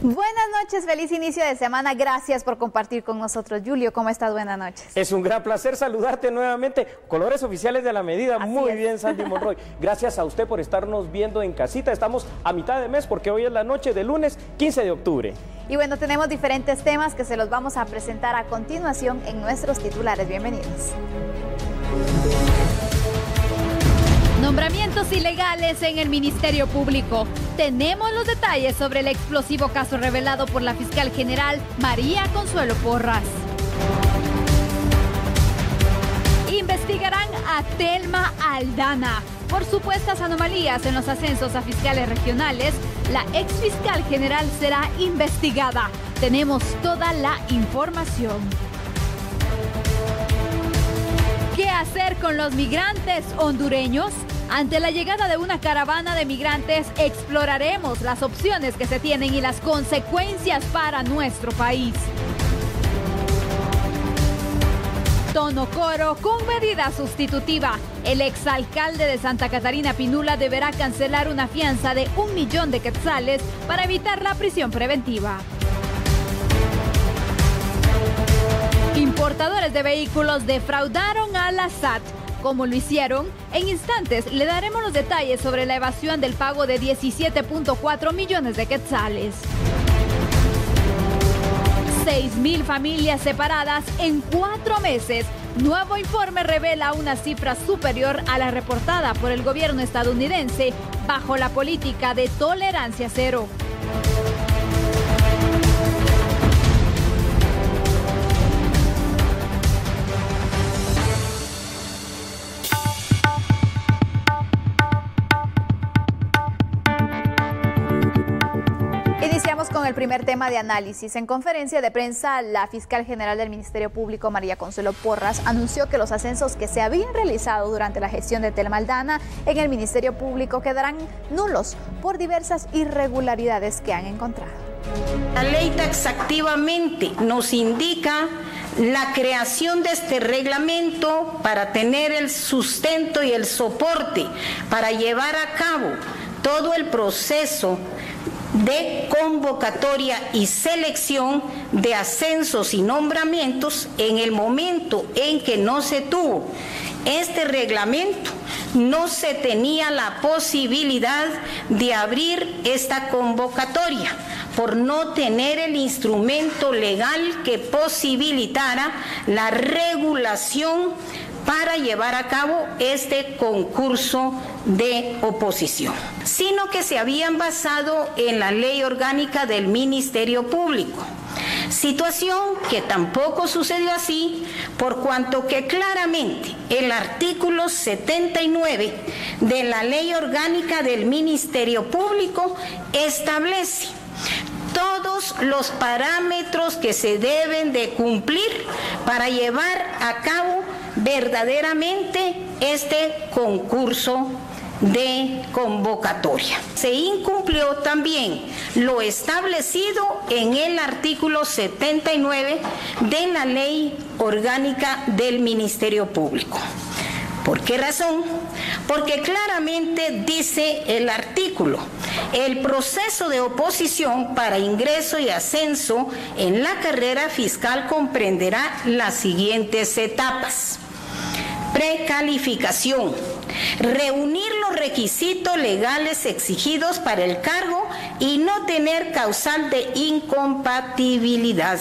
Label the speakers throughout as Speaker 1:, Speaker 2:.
Speaker 1: Buenas noches, feliz inicio de semana. Gracias por compartir con nosotros. Julio, ¿cómo estás? Buenas noches.
Speaker 2: Es un gran placer saludarte nuevamente. Colores oficiales de la medida.
Speaker 1: Así
Speaker 2: Muy
Speaker 1: es.
Speaker 2: bien, Sandy Monroy. Gracias a usted por estarnos viendo en casita. Estamos a mitad de mes porque hoy es la noche de lunes 15 de octubre.
Speaker 1: Y bueno, tenemos diferentes temas que se los vamos a presentar a continuación en nuestros titulares. Bienvenidos.
Speaker 3: Nombramientos ilegales en el Ministerio Público. Tenemos los detalles sobre el explosivo caso revelado por la fiscal general María Consuelo Porras. Investigarán a Telma Aldana por supuestas anomalías en los ascensos a fiscales regionales. La exfiscal general será investigada. Tenemos toda la información. ¿Qué hacer con los migrantes hondureños? Ante la llegada de una caravana de migrantes, exploraremos las opciones que se tienen y las consecuencias para nuestro país. Tono Coro con medida sustitutiva. El exalcalde de Santa Catarina Pinula deberá cancelar una fianza de 1 millón de quetzales para evitar la prisión preventiva. Importadores de vehículos defraudaron a la SAT. ¿Cómo lo hicieron? En instantes le daremos los detalles sobre la evasión del pago de 17.4 millones de quetzales. 6.000 familias separadas en 4 meses. Nuevo informe revela una cifra superior a la reportada por el gobierno estadounidense bajo la política de tolerancia cero.
Speaker 1: Con el primer tema de análisis. En conferencia de prensa, la fiscal general del Ministerio Público, María Consuelo Porras, anunció que los ascensos que se habían realizado durante la gestión de Telma Aldana en el Ministerio Público quedarán nulos por diversas irregularidades que han encontrado.
Speaker 4: La ley taxativamente nos indica la creación de este reglamento para tener el sustento y el soporte para llevar a cabo todo el proceso de convocatoria y selección de ascensos y nombramientos. En el momento en que no se tuvo este reglamento, no se tenía la posibilidad de abrir esta convocatoria por no tener el instrumento legal que posibilitara la regulación para llevar a cabo este concurso de oposición, sino que se habían basado en la ley orgánica del Ministerio Público. Situación que tampoco sucedió así, por cuanto que claramente el artículo 79 de la ley orgánica del Ministerio Público establece todos los parámetros que se deben de cumplir para llevar a cabo verdaderamente este concurso de convocatoria. Se incumplió también lo establecido en el artículo 79 de la Ley Orgánica del Ministerio Público. ¿Por qué razón? Porque claramente dice el artículo: el proceso de oposición para ingreso y ascenso en la carrera fiscal comprenderá las siguientes etapas. Precalificación: reunir los requisitos legales exigidos para el cargo y no tener causal de incompatibilidad.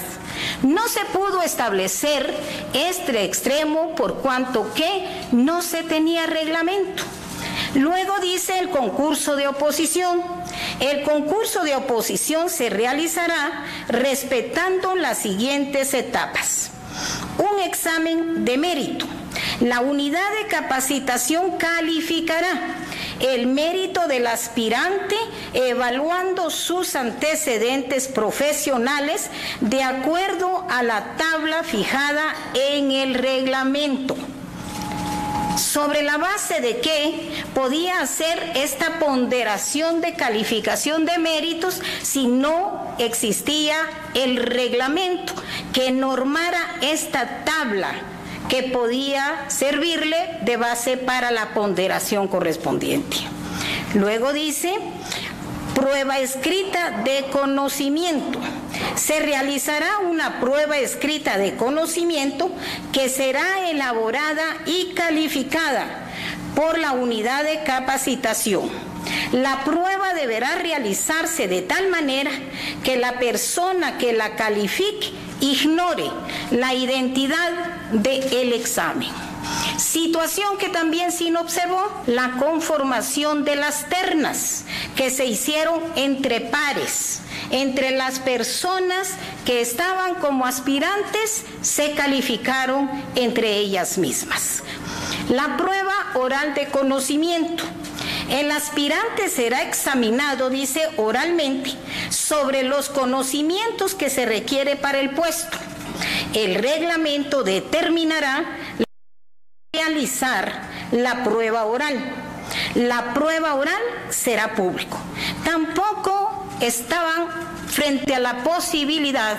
Speaker 4: No se pudo establecer este extremo por cuanto que no se tenía reglamento. Luego dice el concurso de oposición. El concurso de oposición se realizará respetando las siguientes etapas. Un examen de mérito. La unidad de capacitación calificará el mérito del aspirante evaluando sus antecedentes profesionales de acuerdo a la tabla fijada en el reglamento. ¿Sobre la base de qué podía hacer esta ponderación de calificación de méritos si no existía el reglamento que normara esta tabla que podía servirle de base para la ponderación correspondiente? Luego dice, Prueba escrita de conocimiento. Se realizará una prueba escrita de conocimiento que será elaborada y calificada por la unidad de capacitación. La prueba deberá realizarse de tal manera que la persona que la califique ignore la identidad del examen. Situación que también se observó, la conformación de las ternas que se hicieron entre pares. Entre las personas que estaban como aspirantes se calificaron entre ellas mismas. La prueba oral de conocimiento. El aspirante será examinado, dice, oralmente, sobre los conocimientos que se requiere para el puesto. El reglamento determinará realizar la prueba oral. La prueba oral será público. Tampoco estaban frente a la posibilidad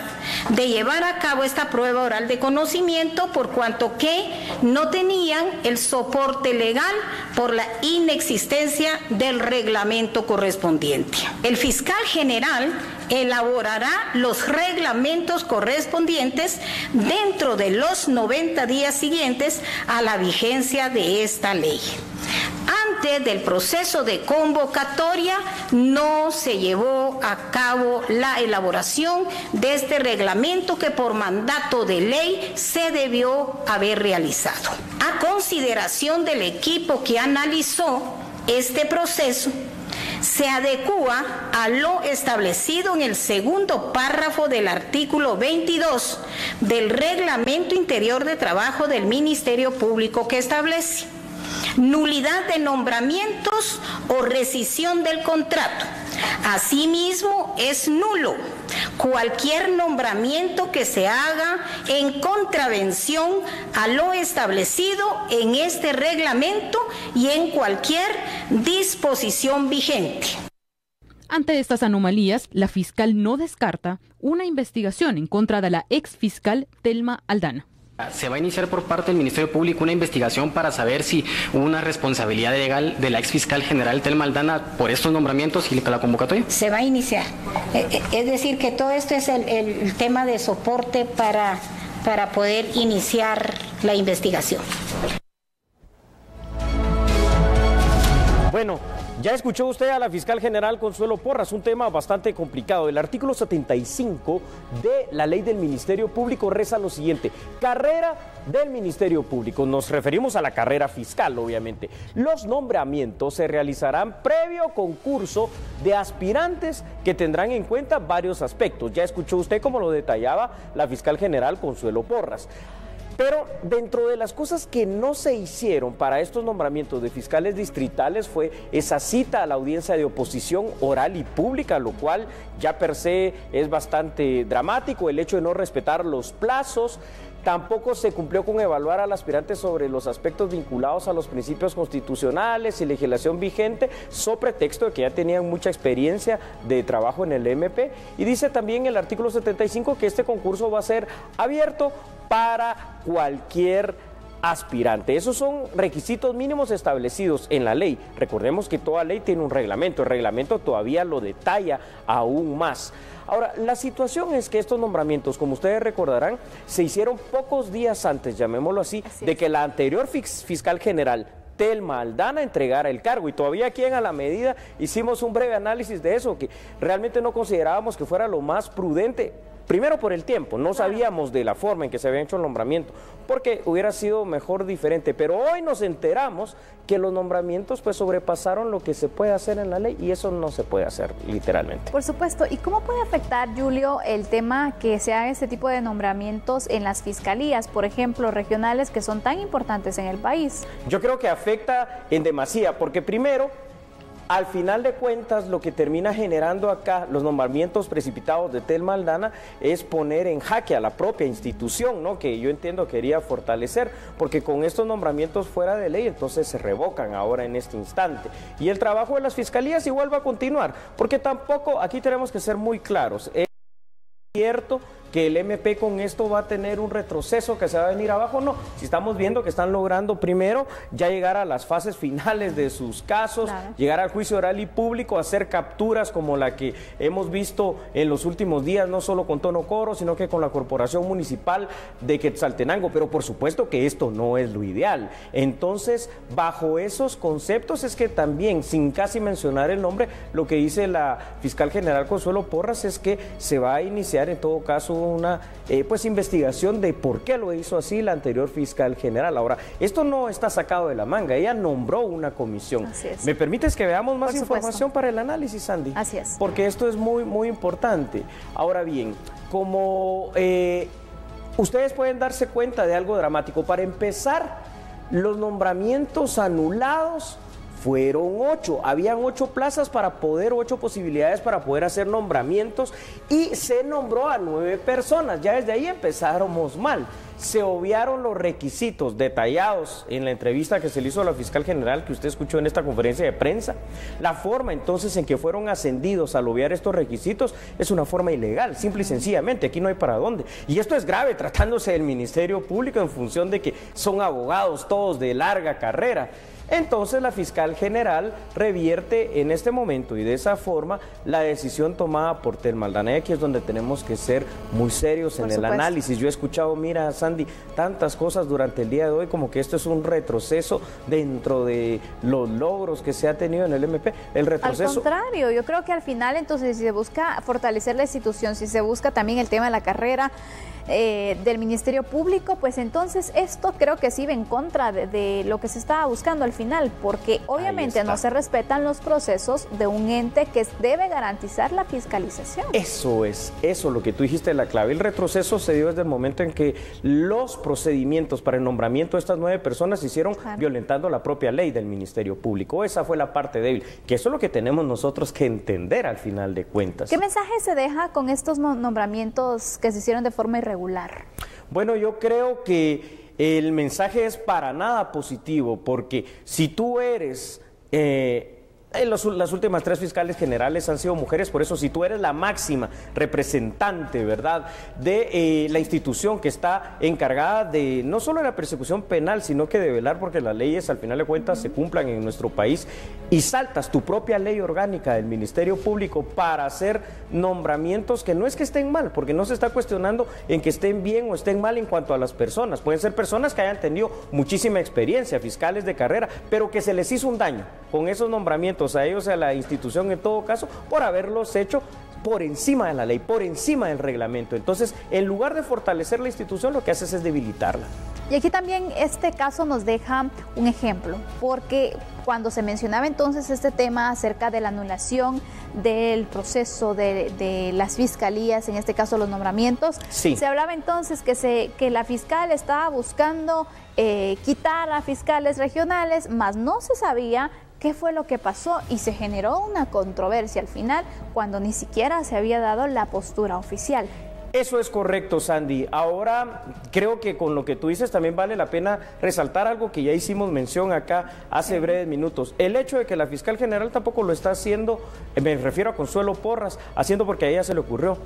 Speaker 4: de llevar a cabo esta prueba oral de conocimiento por cuanto que no tenían el soporte legal por la inexistencia del reglamento correspondiente. El fiscal general elaborará los reglamentos correspondientes dentro de los 90 días siguientes a la vigencia de esta ley. Antes del proceso de convocatoria no se llevó a cabo la elaboración de este reglamento que por mandato de ley se debió haber realizado. A consideración del equipo que analizó este proceso, se adecúa a lo establecido en el segundo párrafo del artículo 22 del Reglamento Interior de Trabajo del Ministerio Público, que establece nulidad de nombramientos o rescisión del contrato. Asimismo, es nulo cualquier nombramiento que se haga en contravención a lo establecido en este reglamento y en cualquier disposición vigente.
Speaker 5: Ante estas anomalías, la fiscal no descarta una investigación en contra de la exfiscal Telma Aldana.
Speaker 6: Se va a iniciar por parte del Ministerio Público una investigación para saber si hubo una responsabilidad legal de la exfiscal general Telma Aldana por estos nombramientos y la convocatoria.
Speaker 4: Se va a iniciar. Es decir, que todo esto es el tema de soporte para poder iniciar la investigación.
Speaker 2: Bueno, ya escuchó usted a la fiscal general Consuelo Porras, un tema bastante complicado. El artículo 75 de la ley del Ministerio Público reza lo siguiente: carrera del Ministerio Público. Nos referimos a la carrera fiscal, obviamente. Los nombramientos se realizarán previo concurso de aspirantes que tendrán en cuenta varios aspectos. Ya escuchó usted cómo lo detallaba la fiscal general Consuelo Porras. Pero dentro de las cosas que no se hicieron para estos nombramientos de fiscales distritales fue esa cita a la audiencia de oposición oral y pública, lo cual ya per se es bastante dramático, el hecho de no respetar los plazos. Tampoco se cumplió con evaluar al aspirante sobre los aspectos vinculados a los principios constitucionales y legislación vigente, so pretexto de que ya tenían mucha experiencia de trabajo en el MP. Y dice también el artículo 75 que este concurso va a ser abierto para cualquier aspirante. Esos son requisitos mínimos establecidos en la ley. Recordemos que toda ley tiene un reglamento, el reglamento todavía lo detalla aún más. Ahora, la situación es que estos nombramientos, como ustedes recordarán, se hicieron pocos días antes, llamémoslo así, de que la anterior fiscal general Telma Aldana entregara el cargo, y todavía aquí en A la Medida hicimos un breve análisis de eso, que realmente no considerábamos que fuera lo más prudente. Primero por el tiempo, no sabíamos de la forma en que se había hecho el nombramiento, porque hubiera sido mejor diferente, pero hoy nos enteramos que los nombramientos pues sobrepasaron lo que se puede hacer en la ley, y eso no se puede hacer literalmente.
Speaker 1: Por supuesto. ¿Y cómo puede afectar, Julio, el tema que se haga este tipo de nombramientos en las fiscalías, por ejemplo, regionales, que son tan importantes en el país? Yo creo que afecta en demasía, porque primero, al final de cuentas, lo que termina generando acá los nombramientos precipitados de Telma Aldana es poner en jaque a la propia institución, ¿no? Que yo entiendo quería fortalecer, porque con estos nombramientos fuera de ley, entonces se revocan ahora en este instante. Y el trabajo de las fiscalías igual va a continuar, porque tampoco, aquí tenemos que ser muy claros. Es cierto
Speaker 2: que el MP con esto va a tener un retroceso, que se va a venir abajo. No, si estamos viendo que están logrando primero ya llegar a las fases finales de sus casos, llegar al juicio oral y público, hacer capturas como la que hemos visto en los últimos días, no solo con Tono Coro, sino que con la Corporación Municipal de Quetzaltenango, pero por supuesto que esto no es lo ideal. Entonces, bajo esos conceptos es que también, sin casi mencionar el nombre, lo que dice la fiscal general Consuelo Porras es que se va a iniciar en todo caso una pues investigación de por qué lo hizo así la anterior fiscal general. Ahora, esto no está sacado de la manga, ella nombró una comisión.
Speaker 1: Así es.
Speaker 2: ¿Me permites que veamos más información para el análisis, Sandy?
Speaker 1: Así es.
Speaker 2: Porque esto es muy importante. Ahora bien, como ustedes pueden darse cuenta de algo dramático. Para empezar, los nombramientos anulados fueron 8, habían 8 plazas para poder, 8 posibilidades para poder hacer nombramientos y se nombró a 9 personas, ya desde ahí empezáramos mal. Se obviaron los requisitos detallados en la entrevista que se le hizo a la fiscal general que usted escuchó en esta conferencia de prensa. La forma entonces en que fueron ascendidos al obviar estos requisitos es una forma ilegal, simple y sencillamente, aquí no hay para dónde. Y esto es grave tratándose del Ministerio Público en función de que son abogados todos de larga carrera. Entonces la fiscal general revierte en este momento y de esa forma la decisión tomada por Telma Aldana. Y aquí es donde tenemos que ser muy serios en el análisis. Yo he escuchado, mira Sandy, tantas cosas durante el día de hoy como que esto es un retroceso dentro de los logros que se ha tenido en el MP. El retroceso...
Speaker 1: Al contrario, yo creo que al final entonces si se busca fortalecer la institución, si se busca también el tema de la carrera del Ministerio Público, pues entonces esto creo que sí va en contra de lo que se estaba buscando al final, porque obviamente no se respetan los procesos de un ente que debe garantizar la fiscalización.
Speaker 2: Eso es, eso lo que tú dijiste, la clave. El retroceso se dio desde el momento en que los procedimientos para el nombramiento de estas 9 personas se hicieron violentando la propia ley del Ministerio Público. Esa fue la parte débil, que eso es lo que tenemos nosotros que entender al final de cuentas.
Speaker 1: ¿Qué mensaje se deja con estos nombramientos que se hicieron de forma irregular?
Speaker 2: Bueno, yo creo que el mensaje es para nada positivo, porque si tú eres... las últimas 3 fiscales generales han sido mujeres, por eso si tú eres la máxima representante, ¿verdad?, de la institución que está encargada de no solo de la persecución penal, sino que de velar porque las leyes al final de cuentas se cumplan en nuestro país, y saltas tu propia ley orgánica del Ministerio Público para hacer nombramientos que no es que estén mal, porque no se está cuestionando en que estén bien o estén mal en cuanto a las personas. Pueden ser personas que hayan tenido muchísima experiencia, fiscales de carrera, pero que se les hizo un daño con esos nombramientos a ellos, a la institución en todo caso, por haberlos hecho por encima de la ley, por encima del reglamento. Entonces, en lugar de fortalecer la institución, lo que haces es debilitarla.
Speaker 1: Y aquí también este caso nos deja un ejemplo, porque cuando se mencionaba entonces este tema acerca de la anulación del proceso de las fiscalías, en este caso los nombramientos, se hablaba entonces que la fiscal estaba buscando quitar a fiscales regionales, mas no se sabía qué fue lo que pasó y se generó una controversia al final cuando ni siquiera se había dado la postura oficial.
Speaker 2: Eso es correcto, Sandy. Ahora, creo que con lo que tú dices también vale la pena resaltar algo que ya hicimos mención acá hace breves minutos. El hecho de que la fiscal general tampoco lo está haciendo, me refiero a Consuelo Porras, haciendo porque a ella se le ocurrió.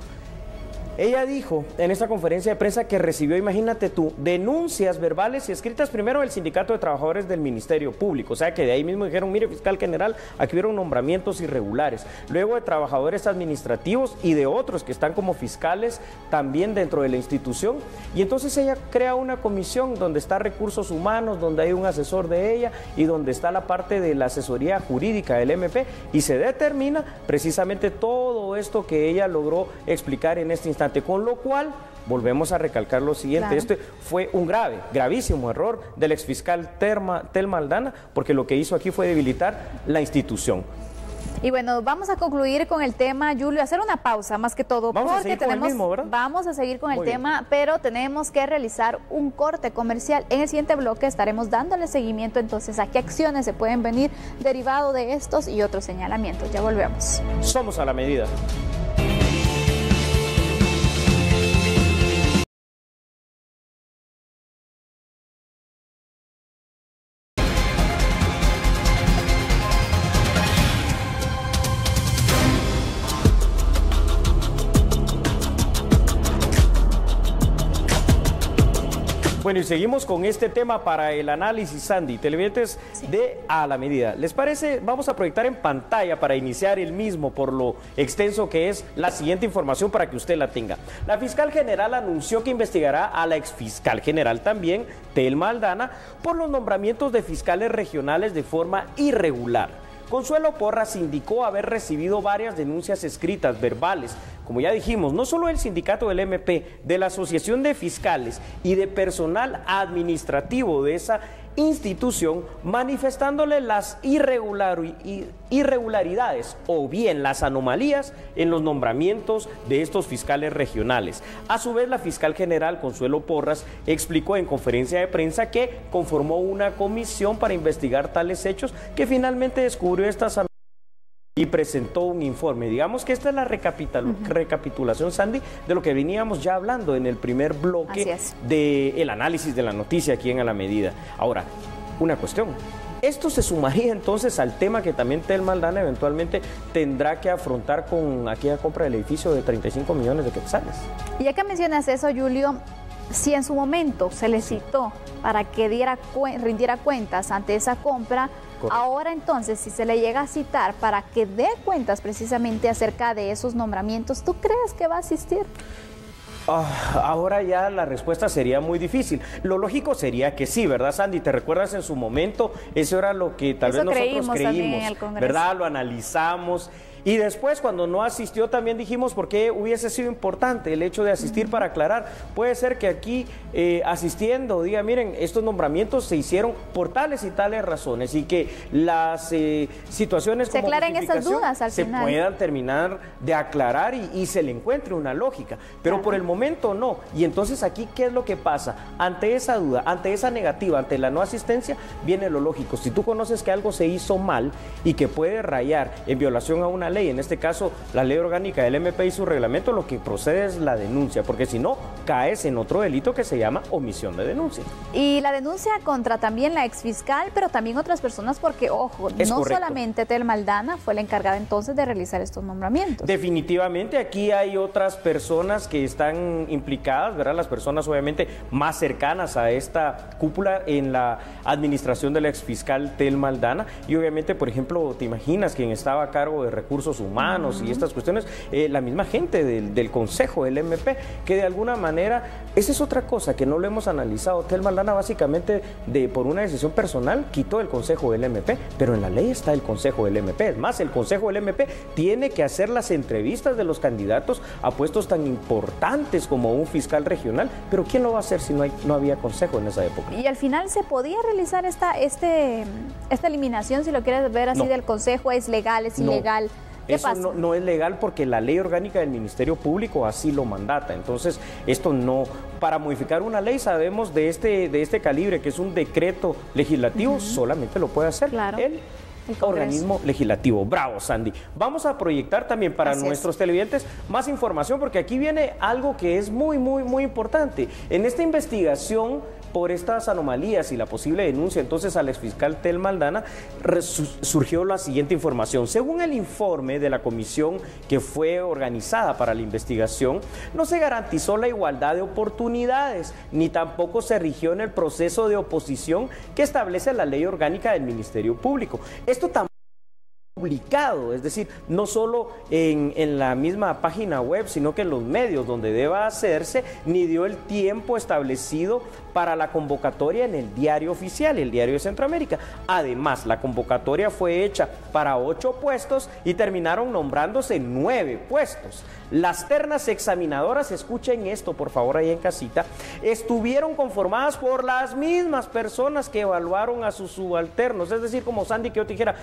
Speaker 2: Ella dijo en esta conferencia de prensa que recibió, imagínate tú, denuncias verbales y escritas primero del Sindicato de Trabajadores del Ministerio Público, o sea que de ahí mismo dijeron, mire fiscal general, aquí hubieron nombramientos irregulares, luego de trabajadores administrativos y de otros que están como fiscales también dentro de la institución, y entonces ella crea una comisión donde está recursos humanos, donde hay un asesor de ella y donde está la parte de la asesoría jurídica del MP, y se determina precisamente todo esto que ella logró explicar en este instante. Con lo cual, volvemos a recalcar lo siguiente, este fue un gravísimo error del exfiscal Telma Aldana, porque lo que hizo aquí fue debilitar la institución.
Speaker 1: Y bueno, vamos a concluir con el tema, Julio, hacer una pausa más que todo,
Speaker 2: vamos a
Speaker 1: seguir con el tema, pero tenemos que realizar un corte comercial. En el siguiente bloque estaremos dándole seguimiento entonces a qué acciones se pueden venir derivado de estos y otros señalamientos. Ya volvemos.
Speaker 2: Somos a la medida. Bueno, y seguimos con este tema para el análisis, Sandy, televidentes de A la Medida. ¿Les parece? Vamos a proyectar en pantalla para iniciar el mismo, por lo extenso que es, la siguiente información para que usted la tenga. La fiscal general anunció que investigará a la exfiscal general también, Thelma Aldana, por los nombramientos de fiscales regionales de forma irregular. Consuelo Porras indicó haber recibido varias denuncias escritas, verbales, como ya dijimos, no solo del sindicato del MP, de la Asociación de Fiscales y de personal administrativo de esa institución, manifestándole las irregularidades o bien las anomalías en los nombramientos de estos fiscales regionales. A su vez, la fiscal general Consuelo Porras explicó en conferencia de prensa que conformó una comisión para investigar tales hechos, que finalmente descubrió estas anomalías y presentó un informe. Digamos que esta es la recapitulación, Sandy, de lo que veníamos ya hablando en el primer bloque del análisis de la noticia aquí en A la Medida. Ahora, una cuestión. Esto se sumaría entonces al tema que también Thelma Aldana eventualmente tendrá que afrontar con aquella compra del edificio de 35 millones de quetzales.
Speaker 1: Y ya que mencionas eso, Julio, si en su momento se le citó para que rindiera cuentas ante esa compra, correcto, ahora entonces, si se le llega a citar para que dé cuentas precisamente acerca de esos nombramientos, ¿tú crees que va a asistir?
Speaker 2: Ahora ya la respuesta sería muy difícil. Lo lógico sería que sí, ¿verdad, Sandy? ¿Te recuerdas en su momento? Eso era lo que tal vez nosotros creímos, ¿verdad? Lo analizamos. Y después, cuando no asistió, también dijimos por qué hubiese sido importante el hecho de asistir para aclarar. Puede ser que aquí, asistiendo, diga, miren, estos nombramientos se hicieron por tales y tales razones, y que las situaciones como
Speaker 1: se aclaren esas dudas al final,
Speaker 2: puedan terminar de aclarar y se le encuentre una lógica. Pero por el momento no. Y entonces aquí, ¿qué es lo que pasa? Ante esa duda, ante esa negativa, ante la no asistencia, viene lo lógico. Si tú conoces que algo se hizo mal y que puede rayar en violación a una ley, en este caso la ley orgánica del MP y su reglamento, lo que procede es la denuncia, porque si no, caes en otro delito que se llama omisión de denuncia.
Speaker 1: Y la denuncia contra también la exfiscal, pero también otras personas, porque, ojo, no solamente Thelma Aldana fue la encargada entonces de realizar estos nombramientos. Definitivamente,
Speaker 2: aquí hay otras personas que están implicadas, ¿verdad? Las personas obviamente más cercanas a esta cúpula en la administración de la exfiscal Thelma Aldana, y obviamente, por ejemplo, te imaginas quien estaba a cargo de recursos humanos y estas cuestiones, la misma gente del Consejo del MP, que de alguna manera, esa es otra cosa que no lo hemos analizado. Thelma Aldana básicamente, por una decisión personal, quitó el Consejo del MP, pero en la ley está el Consejo del MP. Es más, el Consejo del MP tiene que hacer las entrevistas de los candidatos a puestos tan importantes como un fiscal regional, pero ¿quién lo va a hacer si no había Consejo en esa época?
Speaker 1: Y al final se podía realizar esta eliminación, si lo quieres ver así, del Consejo. ¿Es legal, es ilegal?
Speaker 2: Eso no es legal, porque la ley orgánica del Ministerio Público así lo mandata. Entonces, esto no, para modificar una ley, sabemos de este calibre, que es un decreto legislativo, solamente lo puede hacer el organismo legislativo. Bravo, Sandy. Vamos a proyectar también para nuestros televidentes más información, porque aquí viene algo que es muy, muy, muy importante. En esta investigación por estas anomalías y la posible denuncia entonces al exfiscal Thelma Aldana, surgió la siguiente información. Según el informe de la comisión que fue organizada para la investigación, no se garantizó la igualdad de oportunidades, ni tampoco se rigió en el proceso de oposición que establece la ley orgánica del Ministerio Público. Esto también publicado, es decir, no solo en la misma página web, sino que en los medios donde deba hacerse, ni dio el tiempo establecido para la convocatoria en el diario oficial, el Diario de Centroamérica. Además, la convocatoria fue hecha para 8 puestos y terminaron nombrándose 9 puestos. Las ternas examinadoras, escuchen esto por favor ahí en casita, estuvieron conformadas por las mismas personas que evaluaron a sus subalternos. Es decir, como Sandy, que yo te dijera,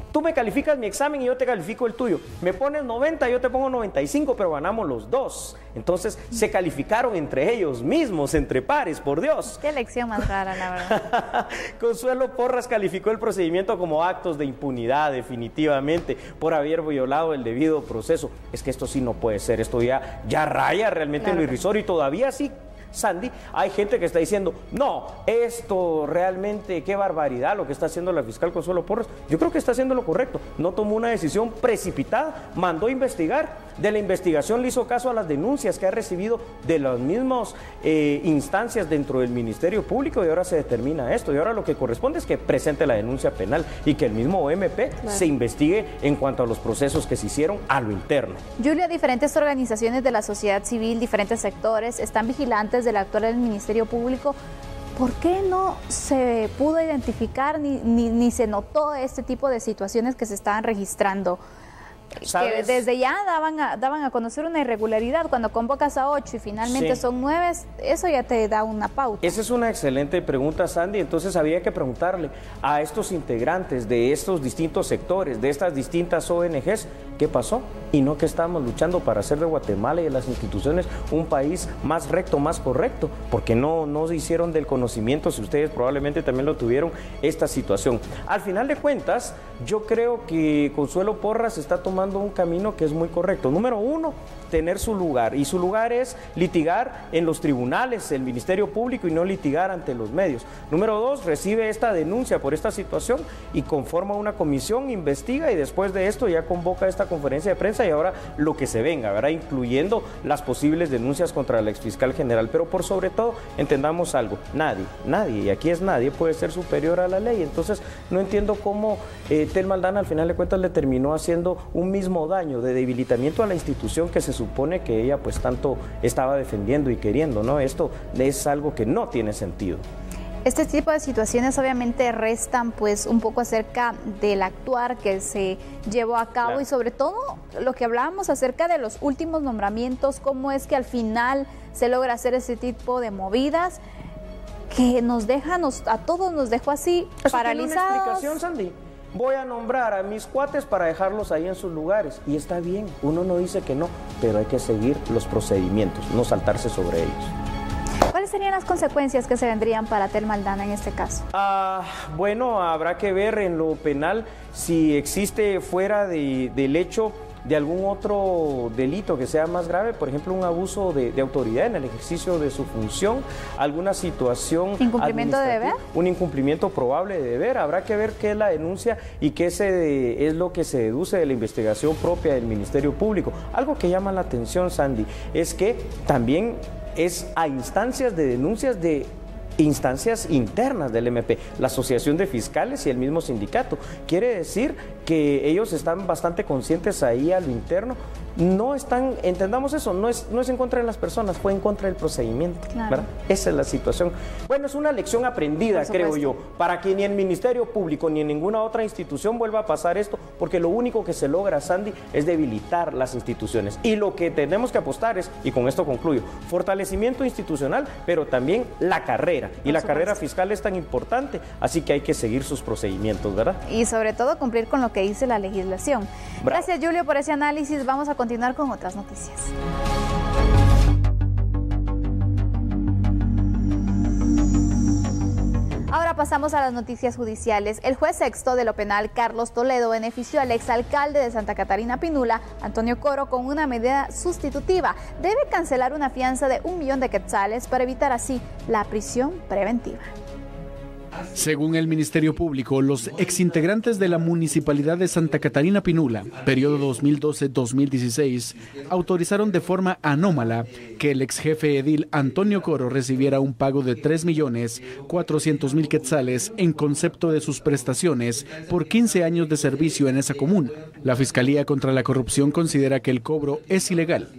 Speaker 2: tú me calificas mi examen y yo te califico el tuyo. Me pones 90, yo te pongo 95, pero ganamos los dos. Entonces, se calificaron entre ellos mismos, entre pares, por Dios.
Speaker 1: Qué lección más rara, la verdad.
Speaker 2: Consuelo Porras calificó el procedimiento como actos de impunidad, definitivamente, por haber violado el debido proceso. Es que esto sí no puede ser, esto ya raya realmente en lo irrisorio, y todavía sí Sandy, hay gente que está diciendo, no, esto realmente, qué barbaridad lo que está haciendo la fiscal Consuelo Porras. Yo creo que está haciendo lo correcto, no tomó una decisión precipitada, mandó a investigar, de la investigación le hizo caso a las denuncias que ha recibido de las mismas instancias dentro del Ministerio Público y ahora se determina esto, y ahora lo que corresponde es que presente la denuncia penal y que el mismo OMP se investigue en cuanto a los procesos que se hicieron a lo interno.
Speaker 1: Julio, diferentes organizaciones de la sociedad civil, diferentes sectores, están vigilantes del actuar del Ministerio Público. ¿Por qué no se pudo identificar ni se notó este tipo de situaciones que se estaban registrando? Que desde ya daban a conocer una irregularidad. Cuando convocas a 8 y finalmente son 9, eso ya te da una pauta.
Speaker 2: Esa es una excelente pregunta, Sandy. Entonces había que preguntarle a estos integrantes de estos distintos sectores, de estas distintas ONGs, ¿qué pasó? Y no que estábamos luchando para hacer de Guatemala y de las instituciones un país más recto, más correcto, porque no hicieron del conocimiento, si ustedes probablemente también lo tuvieron, esta situación. Al final de cuentas, yo creo que Consuelo Porras está tomando un camino que es muy correcto. Número 1, tener su lugar, y su lugar es litigar en los tribunales, el Ministerio Público, y no litigar ante los medios. Número 2, recibe esta denuncia por esta situación y conforma una comisión, investiga y después de esto ya convoca esta conferencia de prensa y ahora lo que se venga, ¿verdad? Incluyendo las posibles denuncias contra el exfiscal general. Pero por sobre todo, entendamos algo, nadie, y aquí es nadie, puede ser superior a la ley. Entonces no entiendo cómo Telma Aldana al final de cuentas le terminó haciendo un mismo daño de debilitamiento a la institución que se supone que ella pues tanto estaba defendiendo y queriendo, ¿no? Esto es algo que no tiene sentido.
Speaker 1: Este tipo de situaciones obviamente restan pues un poco acerca del actuar que se llevó a cabo, claro. Y sobre todo lo que hablábamos acerca de los últimos nombramientos, cómo es que al final se logra hacer ese tipo de movidas que a todos nos dejó así paralizados. ¿Tiene una
Speaker 2: explicación, Sandy? Voy a nombrar a mis cuates para dejarlos ahí en sus lugares. Y está bien, uno no dice que no, pero hay que seguir los procedimientos, no saltarse sobre ellos.
Speaker 1: ¿Cuáles serían las consecuencias que se vendrían para Telma Aldana en este caso?
Speaker 2: Bueno, habrá que ver en lo penal si existe fuera del hecho de algún otro delito que sea más grave, por ejemplo, un abuso de autoridad en el ejercicio de su función, alguna situación...
Speaker 1: ¿Incumplimiento de deber?
Speaker 2: Un incumplimiento probable de deber. Habrá que ver qué es la denuncia y qué es lo que se deduce de la investigación propia del Ministerio Público. Algo que llama la atención, Sandy, es que también es a instancias de denuncias de instancias internas del MP, la Asociación de Fiscales y el mismo sindicato. Quiere decir que ellos están bastante conscientes ahí a lo interno. No están, entendamos eso, no es en contra de las personas, fue en contra del procedimiento, claro. ¿Verdad? Esa es la situación. Bueno, es una lección aprendida, creo yo, para que ni en el Ministerio Público ni en ninguna otra institución vuelva a pasar esto, porque lo único que se logra, Sandy, es debilitar las instituciones. Y lo que tenemos que apostar es, y con esto concluyo, fortalecimiento institucional, pero también la carrera. Y la carrera fiscal es tan importante, así que hay que seguir sus procedimientos, ¿verdad?
Speaker 1: Y sobre todo cumplir con lo que dice la legislación.
Speaker 2: Bravo.
Speaker 1: Gracias, Julio, por ese análisis. Vamos a continuar con otras noticias. Ahora pasamos a las noticias judiciales. El juez sexto de lo penal, Carlos Toledo, benefició al exalcalde de Santa Catarina Pinula, Antonio Coro, con una medida sustitutiva. Debe cancelar una fianza de 1 millón de quetzales para evitar así la prisión preventiva.
Speaker 7: Según el Ministerio Público, los exintegrantes de la Municipalidad de Santa Catarina Pinula, periodo 2012-2016, autorizaron de forma anómala que el exjefe edil Antonio Coro recibiera un pago de 3.400.000 quetzales en concepto de sus prestaciones por 15 años de servicio en esa comuna. La Fiscalía contra la Corrupción considera que el cobro es ilegal,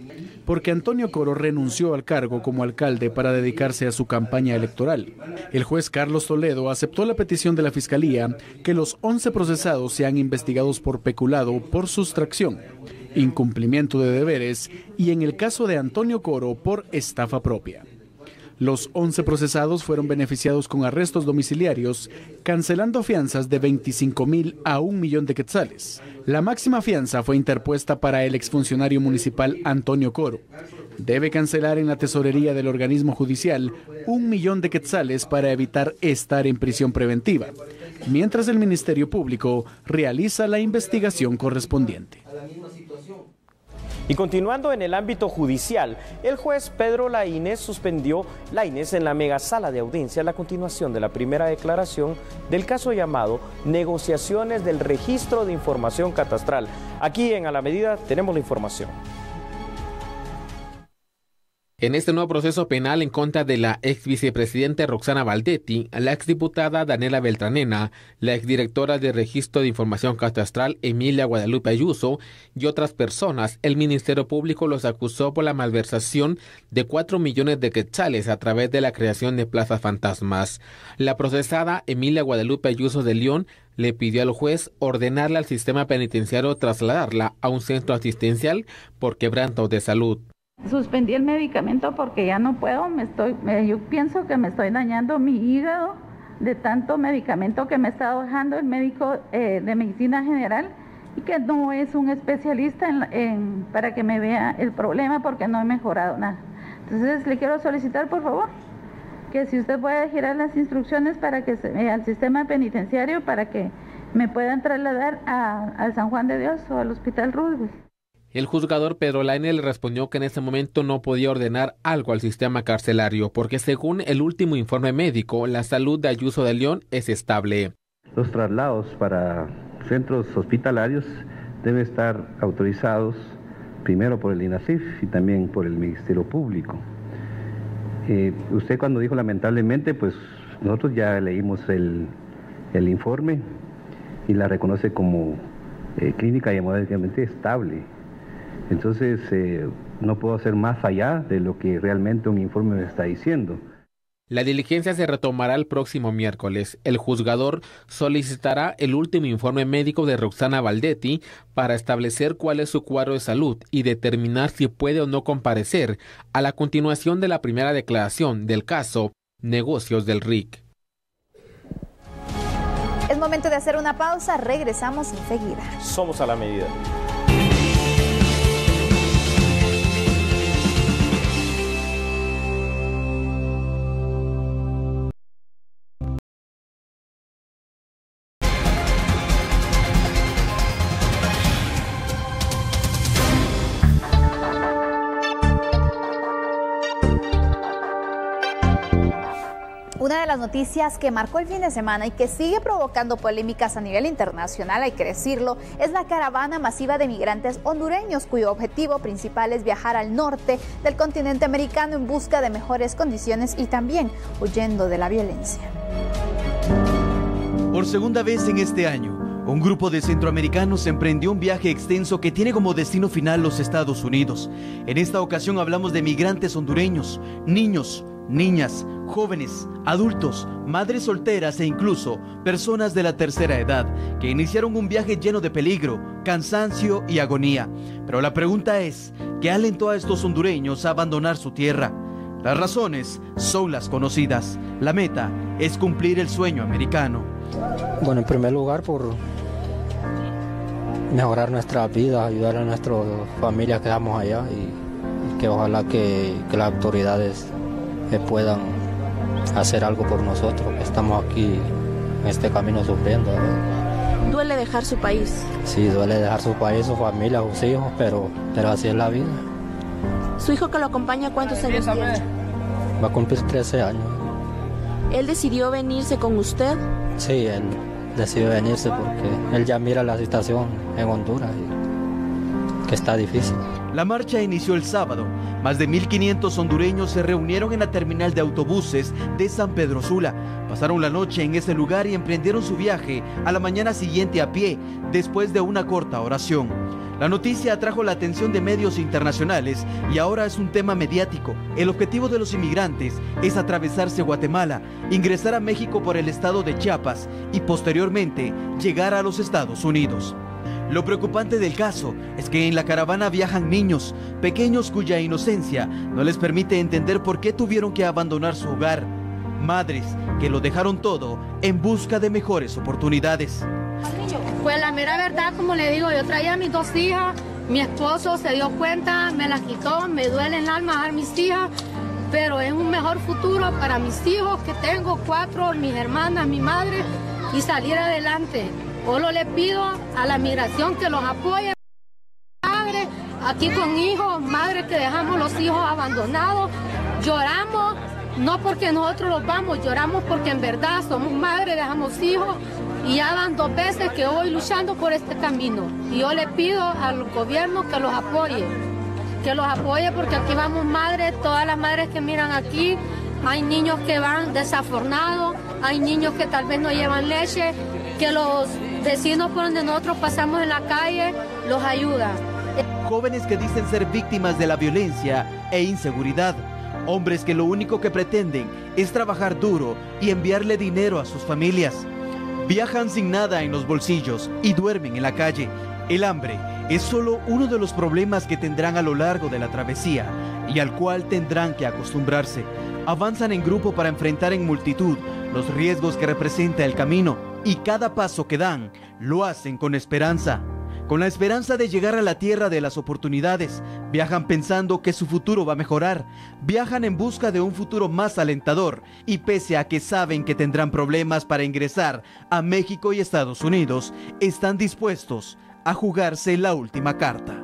Speaker 7: porque Antonio Coro renunció al cargo como alcalde para dedicarse a su campaña electoral. El juez Carlos Toledo aceptó la petición de la Fiscalía que los 11 procesados sean investigados por peculado por sustracción, incumplimiento de deberes y, en el caso de Antonio Coro, por estafa propia. Los 11 procesados fueron beneficiados con arrestos domiciliarios, cancelando fianzas de 25.000 a 1 millón de quetzales. La máxima fianza fue interpuesta para el exfuncionario municipal Antonio Coro. Debe cancelar en la tesorería del organismo judicial 1 millón de quetzales para evitar estar en prisión preventiva, mientras el Ministerio Público realiza la investigación correspondiente.
Speaker 2: Y continuando en el ámbito judicial, el juez Pedro Laínez suspendió en la mega sala de audiencia la continuación de la primera declaración del caso llamado Negociaciones del Registro de Información Catastral. Aquí en A la Medida tenemos la información.
Speaker 8: En este nuevo proceso penal en contra de la ex vicepresidenta Roxana Valdetti, la exdiputada Daniela Beltranena, la exdirectora de Registro de Información Catastral Emilia Guadalupe Ayuso y otras personas, el Ministerio Público los acusó por la malversación de 4 millones de quetzales a través de la creación de plazas fantasmas. La procesada Emilia Guadalupe Ayuso de León le pidió al juez ordenarle al sistema penitenciario trasladarla a un centro asistencial por quebrantos de salud.
Speaker 9: Suspendí el medicamento porque ya no puedo, yo pienso que me estoy dañando mi hígado de tanto medicamento que me está dejando el médico de medicina general y que no es un especialista para que me vea el problema porque no he mejorado nada. Entonces le quiero solicitar por favor que si usted puede girar las instrucciones para que al sistema penitenciario para que me puedan trasladar al San Juan de Dios o al Hospital Roosevelt.
Speaker 8: El juzgador Pedro Laínez le respondió que en ese momento no podía ordenar algo al sistema carcelario porque según el último informe médico, la salud de Ayuso de León es estable.
Speaker 10: Los traslados para centros hospitalarios deben estar autorizados primero por el INASIF y también por el Ministerio Público. Usted cuando dijo lamentablemente, pues nosotros ya leímos el informe y la reconoce como clínica y hemodinámicamente estable. Entonces, no puedo hacer más allá de lo que realmente un informe me está diciendo.
Speaker 8: La diligencia se retomará el próximo miércoles. El juzgador solicitará el último informe médico de Roxana Valdetti para establecer cuál es su cuadro de salud y determinar si puede o no comparecer a la continuación de la primera declaración del caso Negocios del RIC.
Speaker 1: Es momento de hacer una pausa, regresamos enseguida.
Speaker 2: Somos A la Medida.
Speaker 1: Una de las noticias que marcó el fin de semana y que sigue provocando polémicas a nivel internacional, hay que decirlo, es la caravana masiva de migrantes hondureños cuyo objetivo principal es viajar al norte del continente americano en busca de mejores condiciones y también huyendo de la violencia.
Speaker 11: Por segunda vez en este año, un grupo de centroamericanos emprendió un viaje extenso que tiene como destino final los Estados Unidos. En esta ocasión hablamos de migrantes hondureños, niños, niñas, jóvenes, adultos, madres solteras e incluso personas de la tercera edad que iniciaron un viaje lleno de peligro, cansancio y agonía. Pero la pregunta es, ¿qué alentó a estos hondureños a abandonar su tierra? Las razones son las conocidas. La meta es cumplir el sueño americano.
Speaker 12: Bueno, en primer lugar por mejorar nuestra vida, ayudar a nuestras familias que estamos allá y que ojalá que las autoridades puedan hacer algo por nosotros, que estamos aquí en este camino sufriendo.
Speaker 13: ¿Duele dejar su país?
Speaker 12: Sí, duele dejar su país, su familia, sus hijos, pero así es la vida.
Speaker 13: ¿Su hijo que lo acompaña cuántos años tiene?
Speaker 12: Va a cumplir 13 años.
Speaker 13: ¿Él decidió venirse con usted?
Speaker 12: Sí, él decidió venirse porque él ya mira la situación en Honduras y que está difícil.
Speaker 11: La marcha inició el sábado. Más de 1.500 hondureños se reunieron en la terminal de autobuses de San Pedro Sula. Pasaron la noche en ese lugar y emprendieron su viaje a la mañana siguiente a pie, después de una corta oración. La noticia atrajo la atención de medios internacionales y ahora es un tema mediático. El objetivo de los inmigrantes es atravesarse Guatemala, ingresar a México por el estado de Chiapas y posteriormente llegar a los Estados Unidos. Lo preocupante del caso es que en la caravana viajan niños, pequeños cuya inocencia no les permite entender por qué tuvieron que abandonar su hogar. Madres que lo dejaron todo en busca de mejores oportunidades.
Speaker 14: Pues la mera verdad, como le digo, yo traía a mis 2 hijas, mi esposo se dio cuenta, me las quitó, me duele el alma dejar mis hijas, pero es un mejor futuro para mis hijos, que tengo 4, mis hermanas, mi madre, y salir adelante. Solo le pido a la migración que los apoye, aquí con hijos, madres que dejamos los hijos abandonados, lloramos, no porque nosotros los vamos, lloramos porque en verdad somos madres, dejamos hijos y ya van 2 veces que voy luchando por este camino. Y yo le pido al gobierno que los apoye porque aquí vamos madres, todas las madres que miran aquí, hay niños que van desafornados, hay niños que tal vez no llevan leche, que los vecinos por donde nosotros pasamos en la calle los ayudan.
Speaker 11: Jóvenes que dicen ser víctimas de la violencia e inseguridad. Hombres que lo único que pretenden es trabajar duro y enviarle dinero a sus familias. Viajan sin nada en los bolsillos y duermen en la calle. El hambre es solo uno de los problemas que tendrán a lo largo de la travesía y al cual tendrán que acostumbrarse. Avanzan en grupo para enfrentar en multitud los riesgos que representa el camino y cada paso que dan lo hacen con esperanza. Con la esperanza de llegar a la tierra de las oportunidades, viajan pensando que su futuro va a mejorar, viajan en busca de un futuro más alentador y pese a que saben que tendrán problemas para ingresar a México y Estados Unidos, están dispuestos a jugarse la última carta.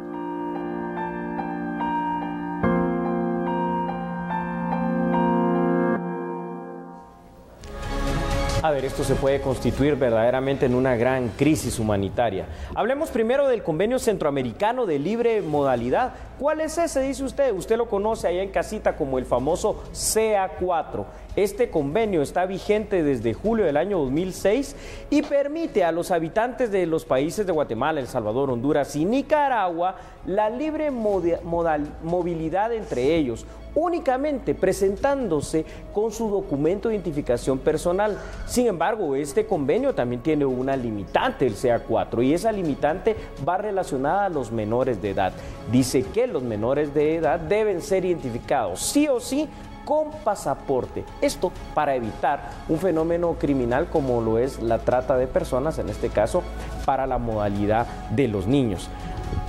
Speaker 2: A ver, esto se puede constituir verdaderamente en una gran crisis humanitaria. Hablemos primero del Convenio Centroamericano de Libre Modalidad. ¿Cuál es ese, dice usted? Usted lo conoce allá en casita como el famoso CA4. Este convenio está vigente desde julio del año 2006 y permite a los habitantes de los países de Guatemala, El Salvador, Honduras y Nicaragua la libre movilidad entre ellos, únicamente presentándose con su documento de identificación personal. Sin embargo, este convenio también tiene una limitante, el CA4, y esa limitante va relacionada a los menores de edad. Dice que los menores de edad deben ser identificados sí o sí con pasaporte. Esto para evitar un fenómeno criminal como lo es la trata de personas, en este caso para la modalidad de los niños.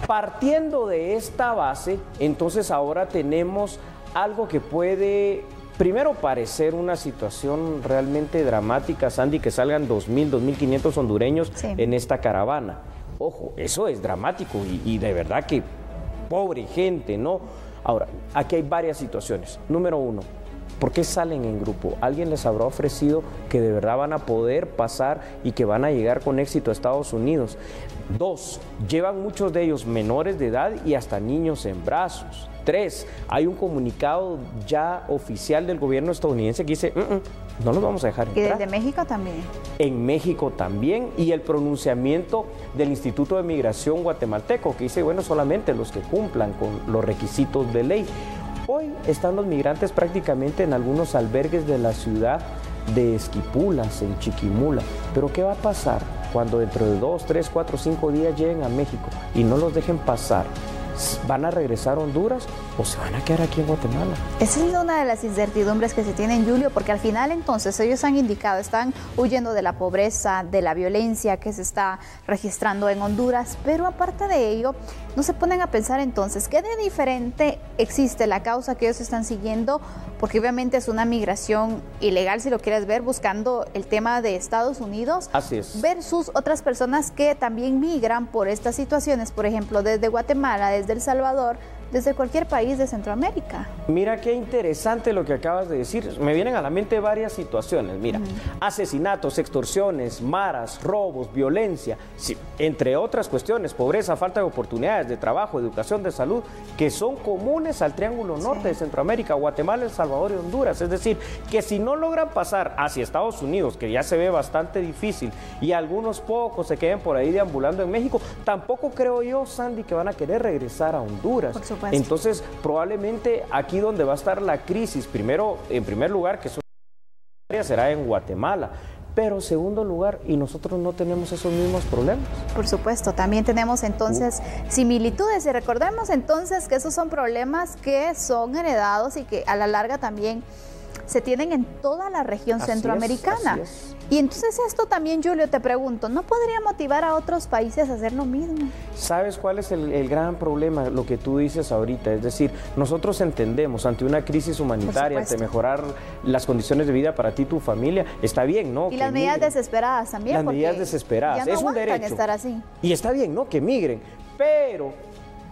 Speaker 2: Partiendo de esta base, entonces ahora tenemos algo que puede primero parecer una situación realmente dramática, Sandy, que salgan 2.000, 2.500 hondureños en esta caravana. Ojo, eso es dramático y de verdad que pobre gente, ¿no? Ahora, aquí hay varias situaciones. Número 1, ¿por qué salen en grupo? ¿Alguien les habrá ofrecido que de verdad van a poder pasar y que van a llegar con éxito a Estados Unidos? 2, llevan muchos de ellos menores de edad y hasta niños en brazos. 3, hay un comunicado ya oficial del gobierno estadounidense que dice, no los vamos a dejar entrar.
Speaker 1: ¿Y desde México también? En
Speaker 2: México también, y el pronunciamiento del Instituto de Migración guatemalteco que dice, bueno, solamente los que cumplan con los requisitos de ley. Hoy están los migrantes prácticamente en algunos albergues de la ciudad de Esquipulas, en Chiquimula. Pero ¿qué va a pasar cuando dentro de 2, 3, 4, 5 días lleguen a México y no los dejen pasar? ¿Van a regresar a Honduras o se van a quedar aquí en Guatemala?
Speaker 1: Esa es una de las incertidumbres que se tienen, Julio, porque al final entonces ellos han indicado, están huyendo de la pobreza, de la violencia que se está registrando en Honduras, pero aparte de ello, no se ponen a pensar entonces, ¿qué de diferente existe la causa que ellos están siguiendo? Porque obviamente es una migración ilegal, si lo quieres ver, buscando el tema de Estados Unidos.
Speaker 2: Así es.
Speaker 1: Versus otras personas que también migran por estas situaciones, por ejemplo, desde Guatemala, desde El Salvador, desde cualquier país de Centroamérica.
Speaker 2: Mira qué interesante lo que acabas de decir. Me vienen a la mente varias situaciones. Mira, asesinatos, extorsiones, maras, robos, violencia, sí, entre otras cuestiones, pobreza, falta de oportunidades de trabajo, educación, de salud, que son comunes al Triángulo Norte de Centroamérica, Guatemala, El Salvador y Honduras. Es decir, que si no logran pasar hacia Estados Unidos, que ya se ve bastante difícil, y algunos pocos se queden por ahí deambulando en México, tampoco creo yo, Sandy, que van a querer regresar a Honduras.
Speaker 1: Por supuesto.
Speaker 2: Entonces, probablemente aquí donde va a estar la crisis, primero, en primer lugar, que será en Guatemala, pero segundo lugar, y nosotros no tenemos esos mismos problemas.
Speaker 1: Por supuesto, también tenemos entonces similitudes, y recordemos entonces que esos son problemas que son heredados y que a la larga también se tienen en toda la región centroamericana.
Speaker 2: Así es.
Speaker 1: Y entonces esto también, Julio, te pregunto, ¿no podría motivar a otros países a hacer lo mismo?
Speaker 2: ¿Sabes cuál es el gran problema? Lo que tú dices ahorita, es decir, nosotros entendemos ante una crisis humanitaria, ante mejorar las condiciones de vida para ti y tu familia, está bien, ¿no?
Speaker 1: Y las medidas desesperadas también.
Speaker 2: Las medidas desesperadas,
Speaker 1: ya no
Speaker 2: es un derecho.
Speaker 1: Estar así.
Speaker 2: Y está bien, ¿no? Que migren, pero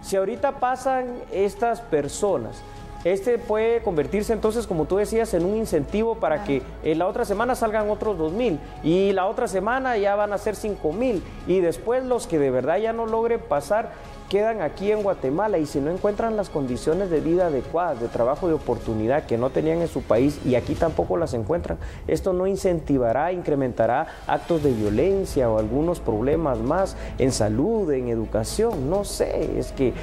Speaker 2: Si ahorita pasan estas personas, este puede convertirse entonces, como tú decías, en un incentivo para que en la otra semana salgan otros 2,000 y la otra semana ya van a ser 5,000 y después los que de verdad ya no logren pasar quedan aquí en Guatemala y si no encuentran las condiciones de vida adecuadas, de trabajo, de oportunidad que no tenían en su país y aquí tampoco las encuentran, esto no incentivará, incrementará actos de violencia o algunos problemas más en salud, en educación, no sé, es que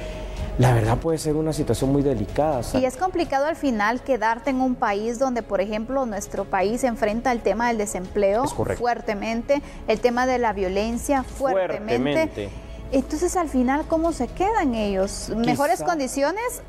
Speaker 2: la verdad puede ser una situación muy delicada.
Speaker 1: Y es complicado al final quedarte en un país donde, por ejemplo, nuestro país enfrenta el tema del desempleo fuertemente, el tema de la violencia fuertemente. Entonces, al final, ¿cómo se quedan ellos? ¿Mejores condiciones?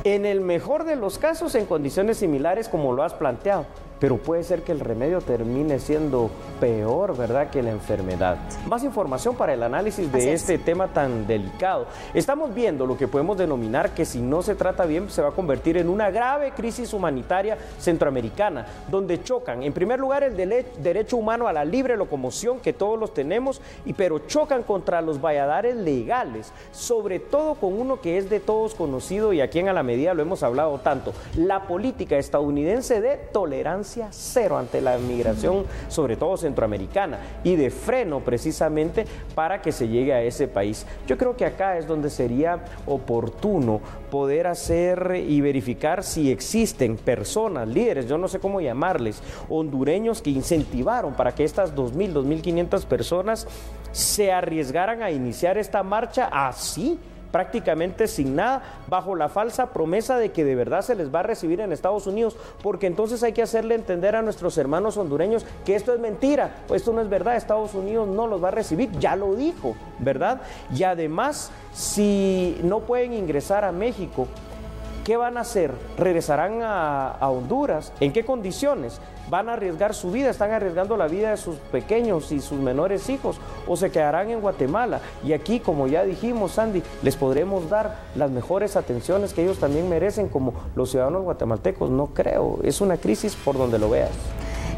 Speaker 2: En el mejor de los casos, en condiciones similares como lo has planteado. Pero puede ser que el remedio termine siendo peor, ¿verdad?, que la enfermedad. Más información para el análisis de este tema tan delicado. Estamos viendo lo que podemos denominar que si no se trata bien se va a convertir en una grave crisis humanitaria centroamericana, donde chocan, en primer lugar, el derecho humano a la libre locomoción, que todos los tenemos, pero chocan contra los valladares legales, sobre todo con uno que es de todos conocido y aquí en A la Medida lo hemos hablado tanto, la política estadounidense de tolerancia cero ante la migración, sobre todo centroamericana, y de freno precisamente para que se llegue a ese país. Yo creo que acá es donde sería oportuno poder hacer y verificar si existen personas, líderes, yo no sé cómo llamarles, hondureños que incentivaron para que estas 2,000, 2,500 personas se arriesgaran a iniciar esta marcha así, prácticamente sin nada, bajo la falsa promesa de que de verdad se les va a recibir en Estados Unidos, porque entonces hay que hacerle entender a nuestros hermanos hondureños que esto es mentira, esto no es verdad, Estados Unidos no los va a recibir, ya lo dijo, ¿verdad? Y además, si no pueden ingresar a México, ¿qué van a hacer? ¿Regresarán a Honduras? ¿En qué condiciones? ¿Van a arriesgar su vida? ¿Están arriesgando la vida de sus pequeños y sus menores hijos? ¿O se quedarán en Guatemala? Y aquí, como ya dijimos, Sandy, les podremos dar las mejores atenciones que ellos también merecen como los ciudadanos guatemaltecos. No creo, es una crisis por donde lo veas.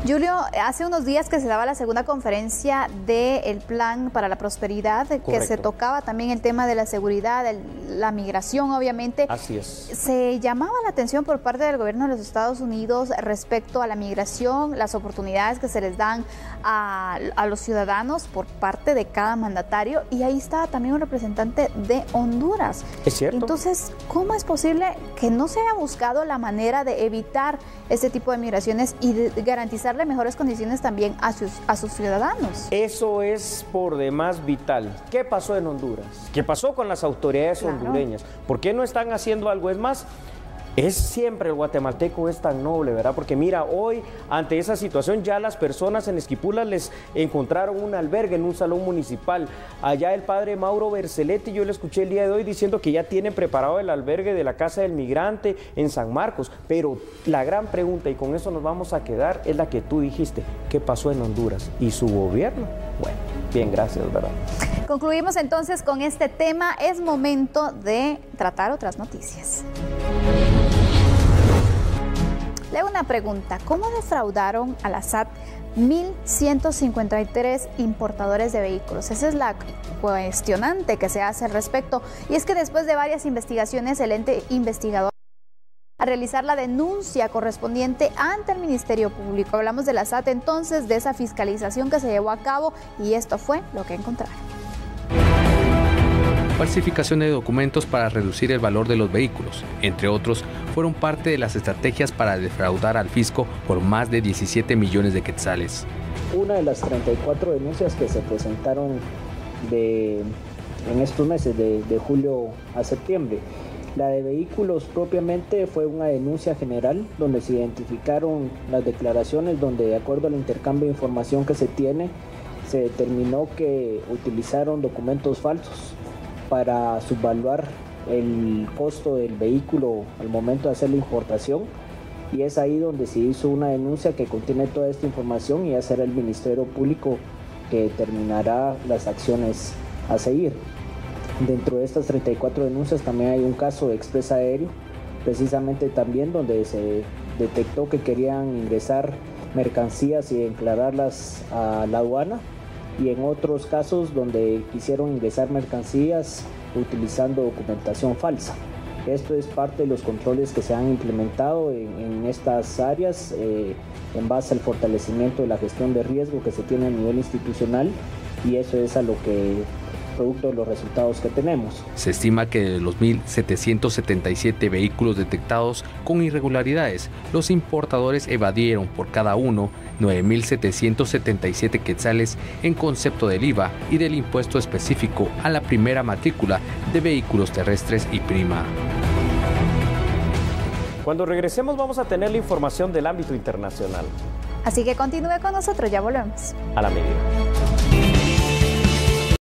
Speaker 1: Julio, hace unos días que se daba la segunda conferencia del Plan para la Prosperidad, que se tocaba también el tema de la seguridad, la migración, obviamente.
Speaker 2: Así es.
Speaker 1: Se llamaba la atención por parte del gobierno de los Estados Unidos respecto a la migración, las oportunidades que se les dan a los ciudadanos por parte de cada mandatario, y ahí estaba también un representante de Honduras.
Speaker 2: Es cierto.
Speaker 1: Entonces, ¿cómo es posible que no se haya buscado la manera de evitar este tipo de migraciones y de garantizar mejores condiciones también a sus ciudadanos?
Speaker 2: Eso es por demás vital. ¿Qué pasó en Honduras? ¿Qué pasó con las autoridades hondureñas? ¿Por qué no están haciendo algo? Es más, es siempre el guatemalteco es tan noble, ¿verdad? Porque mira, hoy ante esa situación ya las personas en Esquipula les encontraron un albergue en un salón municipal. Allá el padre Mauro Berceletti, yo le escuché el día de hoy diciendo que ya tienen preparado el albergue de la Casa del Migrante en San Marcos. Pero la gran pregunta, y con eso nos vamos a quedar, es la que tú dijiste. ¿Qué pasó en Honduras? ¿Y su gobierno? Bueno, bien, gracias, ¿verdad?
Speaker 1: Concluimos entonces con este tema. Es momento de tratar otras noticias. Le hago una pregunta. ¿Cómo defraudaron a la SAT 1.153 importadores de vehículos? Esa es la cuestionante que se hace al respecto. Y es que después de varias investigaciones, el ente investigador a realizar la denuncia correspondiente ante el Ministerio Público. Hablamos de la SAT entonces, de esa fiscalización que se llevó a cabo, y esto fue lo que encontraron.
Speaker 15: Falsificación de documentos para reducir el valor de los vehículos, entre otros, fueron parte de las estrategias para defraudar al fisco por más de 17 millones de quetzales.
Speaker 16: Una de las 34 denuncias que se presentaron en estos meses, de julio a septiembre, la de vehículos propiamente fue una denuncia general donde se identificaron las declaraciones, donde de acuerdo al intercambio de información que se tiene, se determinó que utilizaron documentos falsos para subvaluar el costo del vehículo al momento de hacer la importación, y es ahí donde se hizo una denuncia que contiene toda esta información, y ya será el Ministerio Público que determinará las acciones a seguir. Dentro de estas 34 denuncias también hay un caso de Express Aéreo, precisamente también donde se detectó que querían ingresar mercancías y declararlas a la aduana, y en otros casos donde quisieron ingresar mercancías utilizando documentación falsa. Esto es parte de los controles que se han implementado en estas áreas en base al fortalecimiento de la gestión de riesgo que se tiene a nivel institucional, y eso es a lo que producto de los resultados que tenemos.
Speaker 15: Se estima que de los 1.777 vehículos detectados con irregularidades, los importadores evadieron por cada uno 9.777 quetzales en concepto del IVA y del impuesto específico a la primera matrícula de vehículos terrestres y prima.
Speaker 2: Cuando regresemos vamos a tener la información del ámbito internacional.
Speaker 1: Así que continúe con nosotros, ya volvemos.
Speaker 2: A la media.